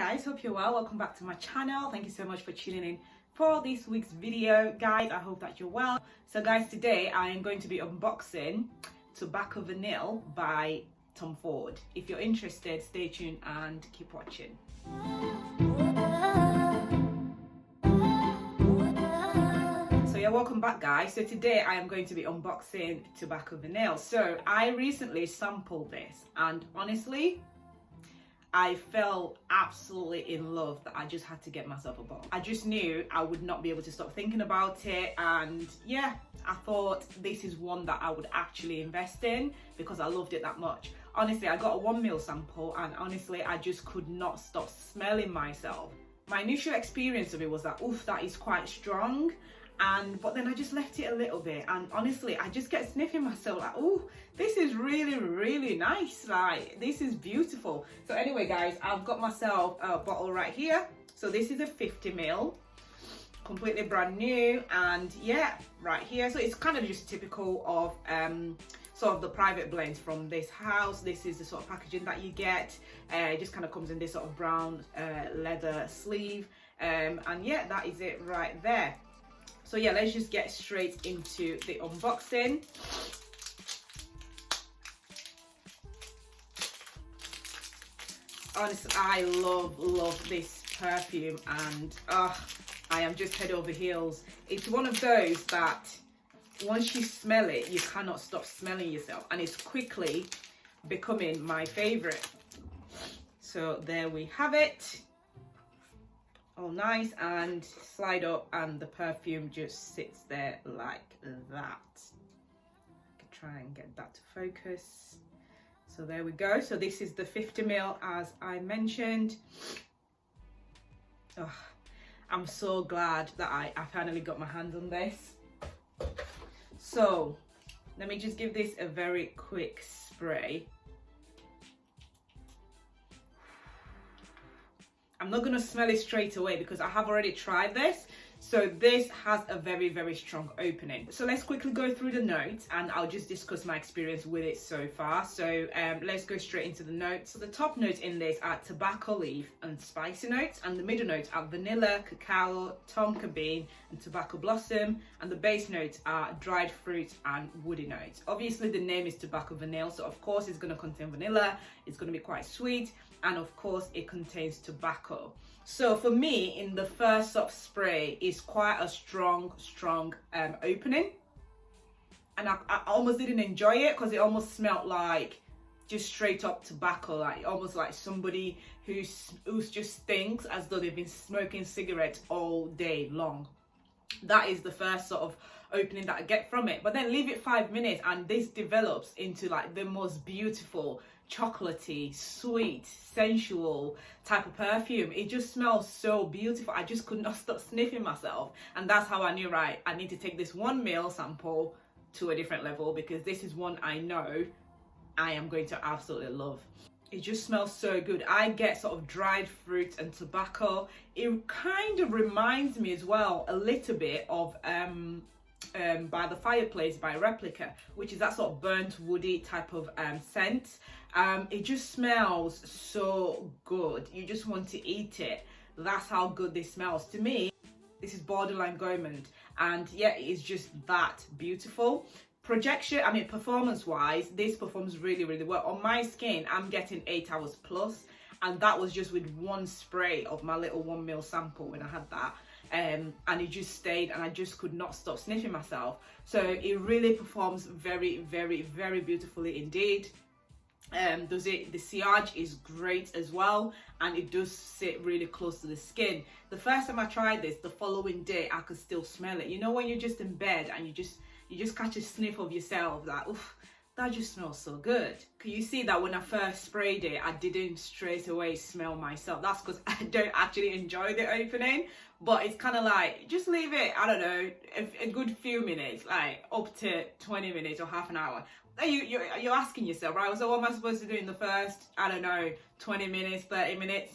guys, hope you're well. Welcome back to my channel. Thank you so much for tuning in for this week's video, guys. I hope that you're well. So guys, today I am going to be unboxing Tobacco Vanille by Tom Ford. If you're interested, stay tuned and keep watching. So yeah, welcome back guys. So today I am going to be unboxing Tobacco Vanille. So I recently sampled this and honestly I fell absolutely in love that I just had to get myself a bottle. I just knew I would not be able to stop thinking about it, and yeah, I thought this is one that I would actually invest in because I loved it that much. Honestly, I got a 1 ml sample and honestly I just could not stop smelling myself. My initial experience of it was that, oof, that is quite strong. But then I just left it a little bit and honestly I just get sniffing myself like, oh, this is really nice, like this is beautiful. So anyway guys, I've got myself a bottle right here. So this is a 50 ml, completely brand new, and yeah, right here. So it's kind of just typical of sort of the private blends from this house. This is the sort of packaging that you get. It just kind of comes in this sort of brown leather sleeve, and yeah, that is it right there. So yeah, let's just get straight into the unboxing. Honestly, I love this perfume, and I am just head over heels. It's one of those that once you smell it, you cannot stop smelling yourself, and it's quickly becoming my favorite. So there we have it. All nice and slide up, and the perfume just sits there like that. I can try and get that to focus. So there we go. So this is the 50 ml as I mentioned. Oh, I'm so glad that I finally got my hands on this. So let me just give this a very quick spray. I'm not going to smell it straight away because I have already tried this. So this has a very strong opening. So let's quickly go through the notes and I'll just discuss my experience with it so far. So let's go straight into the notes. So the top notes in this are tobacco leaf and spicy notes, and the middle notes are vanilla, cacao, tonka bean and tobacco blossom, and the base notes are dried fruit and woody notes. Obviously the name is Tobacco Vanille, so of course it's going to contain vanilla, it's going to be quite sweet, and of course it contains tobacco. So for me, in the first sort of spray, is quite a strong opening, and I almost didn't enjoy it because it almost smelled like just straight up tobacco, like almost like somebody who's just stinks as though they've been smoking cigarettes all day long. That is the first sort of opening that I get from it. But then leave it 5 minutes and this develops into like the most beautiful chocolatey, sweet, sensual type of perfume. It just smells so beautiful. I just could not stop sniffing myself, and that's how I knew, right, I need to take this 1 ml sample to a different level because this is one I know I am going to absolutely love. It just smells so good. I get sort of dried fruit and tobacco. It kind of reminds me as well a little bit of By the Fireplace by Replica, which is that sort of burnt woody type of scent. It just smells so good. You just want to eat it. That's how good this smells. To me, this is borderline gourmand, and yeah, it is just that beautiful. Projection, I mean, performance wise, this performs really well. On my skin, I'm getting 8 hours plus, and that was just with one spray of my little 1 ml sample when I had that. And it just stayed, and I just could not stop sniffing myself. So it really performs very beautifully indeed. The sillage is great as well, and it does sit really close to the skin. The first time I tried this, the following day I could still smell it. You know when you're just in bed and you just catch a sniff of yourself, like, oof, that just smells so good. Can you see that when I first sprayed it, I didn't straight away smell myself? That's because I don't actually enjoy the opening, but it's kind of like, just leave it, I don't know, a good few minutes, like up to 20 minutes or half an hour. You're asking yourself, right, so what am I supposed to do in the first, I don't know, 20 minutes, 30 minutes?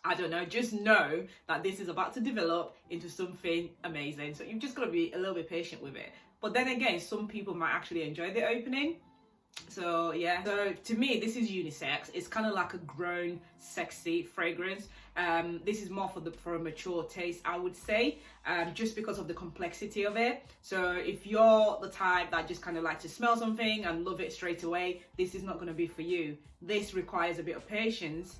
I don't know, just know that this is about to develop into something amazing. So you've just got to be a little bit patient with it. But then again, some people might actually enjoy the opening. So yeah, so to me this is unisex. It's kind of like a grown sexy fragrance. This is more for a mature taste, I would say, just because of the complexity of it. So if you're the type that just kind of like to smell something and love it straight away, this is not going to be for you. This requires a bit of patience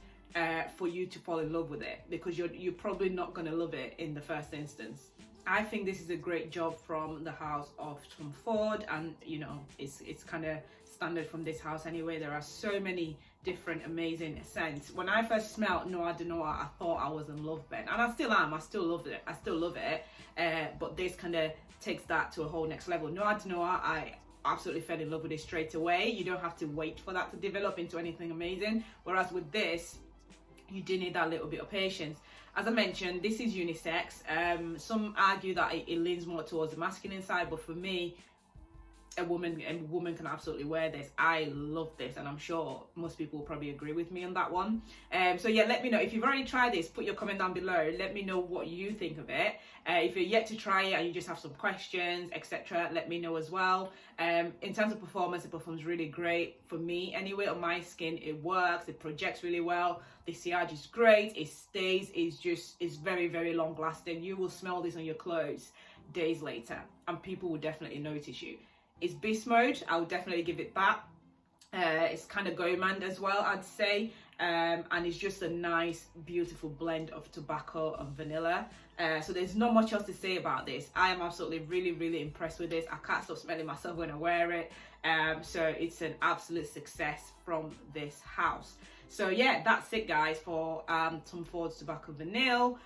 for you to fall in love with it, because you're probably not going to love it in the first instance. I think this is a great job from the house of Tom Ford, and you know, it's kind of standard from this house anyway. There are so many different amazing scents. When I first smelled Noir de Noir, I thought I was in love then, and I still am. I still love it. But this kind of takes that to a whole next level. Noir de Noir, I absolutely fell in love with it straight away. You don't have to wait for that to develop into anything amazing, whereas with this, you do need that little bit of patience. As I mentioned, this is unisex. Some argue that it leans more towards the masculine side, but for me, a woman can absolutely wear this. I love this, and I'm sure most people will probably agree with me on that one. So yeah, let me know if you've already tried this. Put your comment down below. Let me know what you think of it. If you're yet to try it and you just have some questions, etc., let me know as well. In terms of performance, it performs really great for me anyway. On my skin, it works. It projects really well. The sillage is great. It stays. It's very, very long lasting. You will smell this on your clothes days later, and people will definitely notice you. It's beast mode. I would definitely give it that. It's kind of gourmand as well, I'd say. And it's just a nice, beautiful blend of tobacco and vanilla. So there's not much else to say about this. I am absolutely really, really impressed with this. I can't stop smelling myself when I wear it. So it's an absolute success from this house. So yeah, that's it guys for Tom Ford's Tobacco Vanille.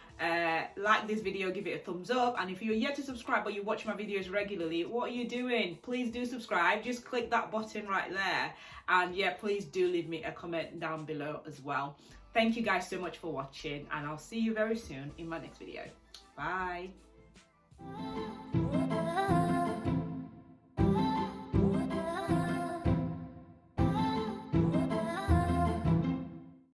Like this video, give it a thumbs up, and if you're yet to subscribe but you watch my videos regularly, what are you doing? Please do subscribe. Just click that button right there, and yeah, please do leave me a comment down below as well. Thank you guys so much for watching, and I'll see you very soon in my next video. Bye.